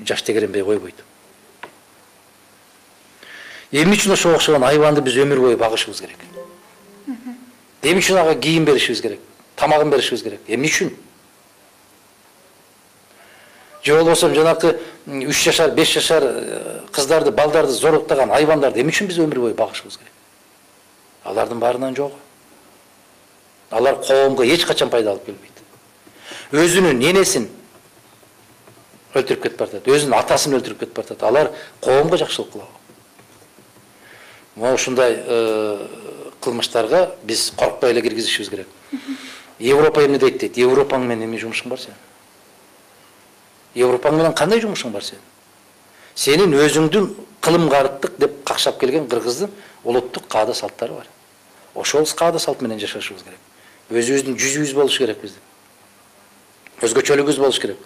жаш тегеренбей койбойт. Эмне үчүн ошого окшогон айбанды биз өмүр бою багышыбыз керек? Эмне үчүн ага кийим беришибиз керек? Тамагын беришибиз керек? Эмне үчүн? Же болбосо жанакы 3 жашар, 5 жашар кыздарды, балдарды зороктогон айбандарды эмне үчүн биз өмүр бою багышыбыз керек? Алардын баарынан жок. Алар коомго эч качан пайда алып келбейт. Өзүнүн энесин өлтүрүп кетип баратат, өзүнүн атасын өлтүрүп кетип баратат. Алар коомго жакшылык кылабы? Мына ушундай кылмыштарга биз коркпой эле киргизишибиз керек. Европа эмне дейт? Европаң менен эмне жумушуң бар сен? Европаң менен кандай жумушуң бар сен? Сенин өзүңдүн кылым карыттык деп какшап келген кыргыздын улуттук каада салттары бар. Ошол каада салт менен жашашыбыз керек. Өзүбүздүн жүзүбүз болуш керек биздин. Өзгөчөлүгүбүз болуш керек.